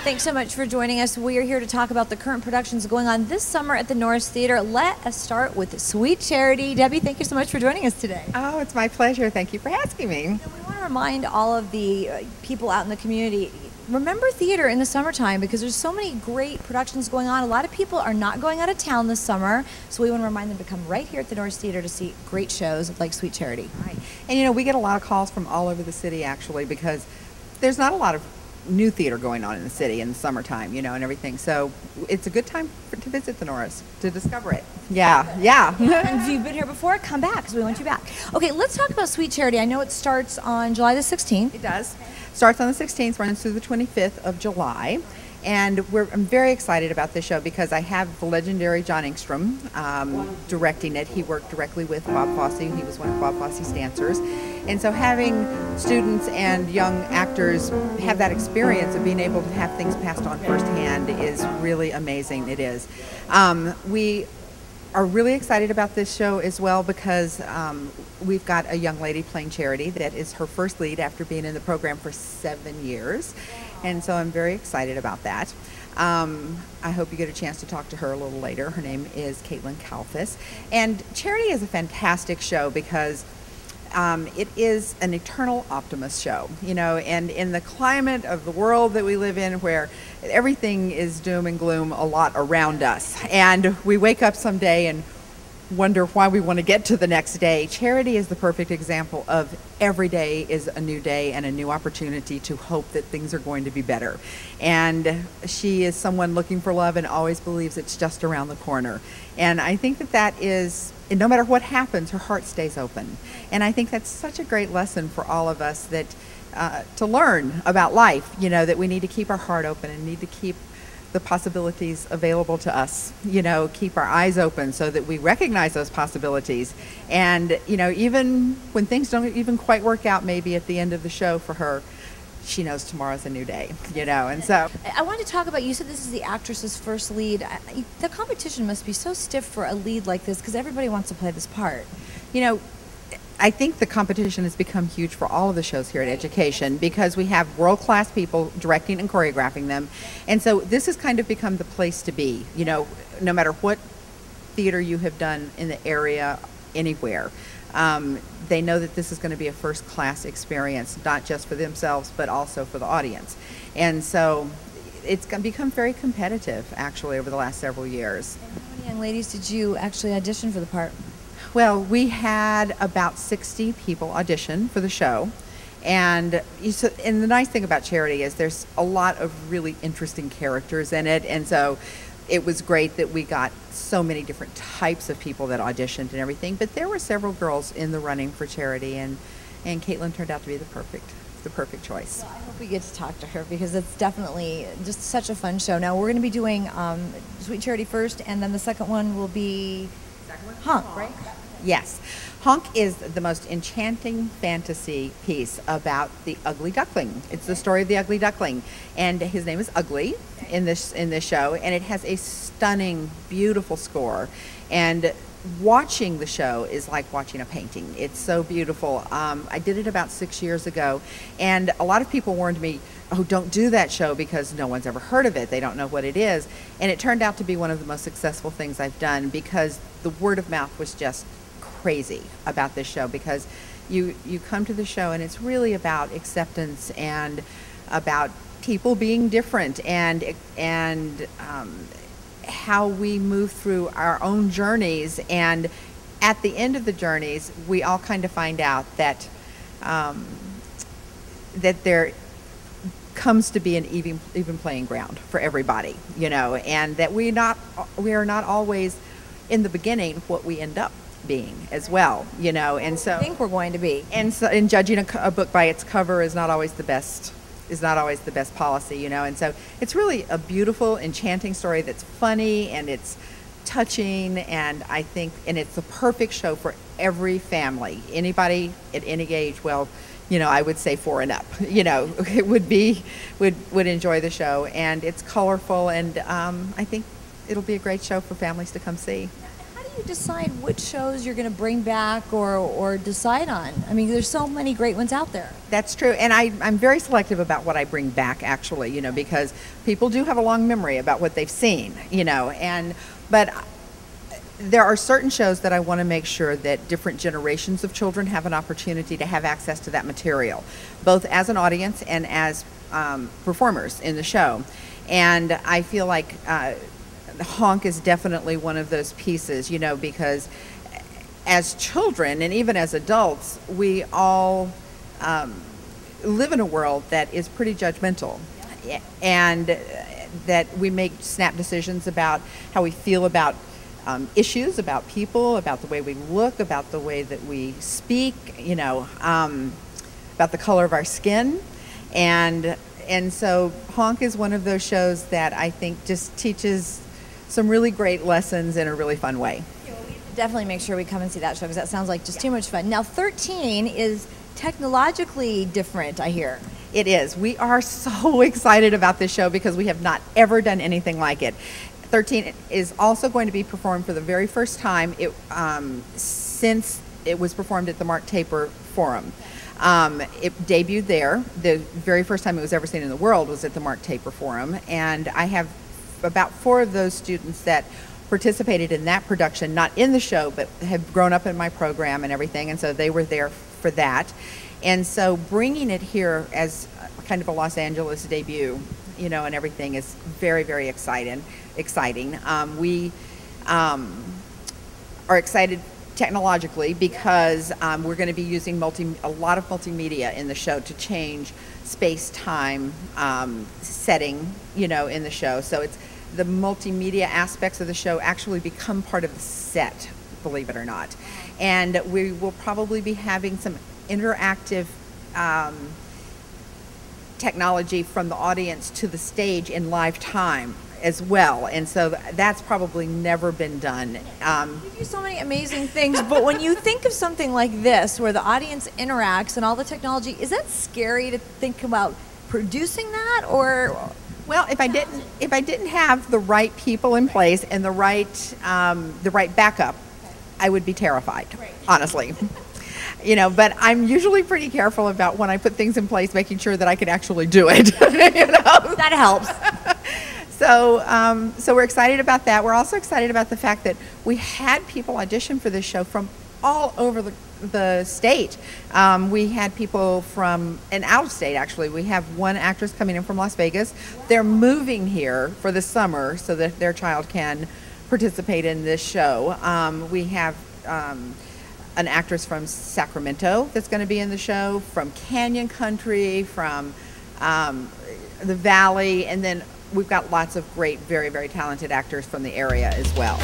Thanks so much for joining us. We are here to talk about the current productions going on this summer at the Norris Theater. Let us start with Sweet Charity. Debbie, thank you so much for joining us today. Oh, it's my pleasure. Thank you for asking me. And we want to remind all of the people out in the community, remember theater in the summertime because there's so many great productions going on. A lot of people are not going out of town this summer, so we want to remind them to come right here at the Norris Theater to see great shows like Sweet Charity. Right. And you know, we get a lot of calls from all over the city actually because there's not a lot of new theater going on in the city in the summertime, you know, and everything. So it's a good time to visit the Norris, to discover it. Yeah. And if you've been here before, come back because we want you back. Okay, let's talk about Sweet Charity. I know it starts on July the 16th. It does. Starts on the 16th, runs through the 25th of July. And I'm very excited about this show because I have the legendary John Engstrom directing it. He worked directly with Bob Fosse. He was one of Bob Fosse's dancers. And so having students and young actors have that experience of being able to have things passed on firsthand is really amazing. It is. We are really excited about this show as well because we've got a young lady playing Charity that is her first lead after being in the program for 7 years. And so I'm very excited about that. I hope you get a chance to talk to her a little later. Her name is Caitlin Kalfas. And Charity is a fantastic show because it is an eternal optimist show, you know, and in the climate of the world that we live in where everything is doom and gloom a lot around us, and we wake up someday and wonder why we want to get to the next day. Charity is the perfect example of every day is a new day and a new opportunity to hope that things are going to be better. And she is someone looking for love and always believes it's just around the corner. And I think that is, and no matter what happens, her heart stays open. And I think that's such a great lesson for all of us that to learn about life, you know, that we need to keep our heart open and need to keep the possibilities available to us, you know, keep our eyes open so that we recognize those possibilities. And, you know, even when things don't even quite work out maybe at the end of the show for her, she knows tomorrow's a new day, you know, and so. I wanted to talk about, you said this is the actress's first lead. The competition must be so stiff for a lead like this because everybody wants to play this part. You know, I think the competition has become huge for all of the shows here at Education because we have world-class people directing and choreographing them. And so this has kind of become the place to be, you know, no matter what theater you have done in the area, anywhere. They know that this is going to be a first-class experience, not just for themselves, but also for the audience. And so it's become very competitive, actually, over the last several years. And how many young ladies did you actually audition for the part? Well, we had about 60 people audition for the show. And the nice thing about Charity is there's a lot of really interesting characters in it. And so it was great that we got so many different types of people that auditioned and everything. But there were several girls in the running for Charity, and Caitlin turned out to be the perfect choice. Well, I hope we get to talk to her because it's definitely just such a fun show. Now, we're going to be doing Sweet Charity first, and then the second one will be Honk, right? Yes. Honk is the most enchanting fantasy piece about the ugly duckling. It's the story of the ugly duckling, and his name is Ugly in this show, and it has a stunning, beautiful score. And watching the show is like watching a painting. It's so beautiful. I did it about 6 years ago, and a lot of people warned me, oh, don't do that show because no one's ever heard of it. They don't know what it is. And it turned out to be one of the most successful things I've done because the word of mouth was just crazy about this show because you come to the show and it's really about acceptance and about people being different and how we move through our own journeys, and at the end of the journeys we all kind of find out that that there comes to be an even playing ground for everybody, you know, and that we are not always in the beginning what we end up being as well, you know, and so I think we're going to be. And so, in judging a book by its cover is not always the best policy, you know, and so it's really a beautiful, enchanting story that's funny and it's touching, and I think, and it's the perfect show for every family, anybody at any age. Well, you know, I would say 4 and up, you know, it would enjoy the show, and it's colorful, and I think it'll be a great show for families to come see. you decide which shows you're going to bring back or decide on? I mean, there's so many great ones out there. That's true, and I'm very selective about what I bring back, actually, because people do have a long memory about what they've seen, but there are certain shows that I want to make sure that different generations of children have an opportunity to have access to that material, both as an audience and as performers in the show. And I feel like Honk is definitely one of those pieces, because as children and even as adults, we all live in a world that is pretty judgmental, and that we make snap decisions about how we feel about issues, about people, about the way we look, about the way that we speak, about the color of our skin. And so Honk is one of those shows that I think just teaches some really great lessons in a really fun way. Yeah, well, we definitely make sure we come and see that show, because that sounds like just too much fun. Now, 13 is technologically different, I hear. It is. We are so excited about this show because we have not ever done anything like it. 13 is also going to be performed for the very first time since it was performed at the Mark Taper Forum. It debuted there. The very first time it was ever seen in the world was at the Mark Taper Forum, and I have about 4 of those students that participated in that production, not in the show, but have grown up in my program and everything, and so they were there for that. And so bringing it here as kind of a Los Angeles debut, and everything is very, very exciting. We are excited technologically because we're going to be using a lot of multimedia in the show to change space-time setting, in the show. So it's the multimedia aspects of the show actually become part of the set, believe it or not. And we will probably be having some interactive technology from the audience to the stage in live time as well, and so that's probably never been done. You do so many amazing things, but when you think of something like this, where the audience interacts and all the technology, is that scary to think about producing that, or? Well, if I didn't have the right people in place and the right backup, I would be terrified, honestly. But I'm usually pretty careful about when I put things in place, making sure that I can actually do it. That helps. So we're excited about that. We're also excited about the fact that we had people audition for this show from all over the state. We had people from and out of state, actually. We have one actress coming in from Las Vegas. They're moving here for the summer so that their child can participate in this show. We have an actress from Sacramento that's going to be in the show, from Canyon Country, from the Valley, and then we've got lots of great, very, very talented actors from the area as well,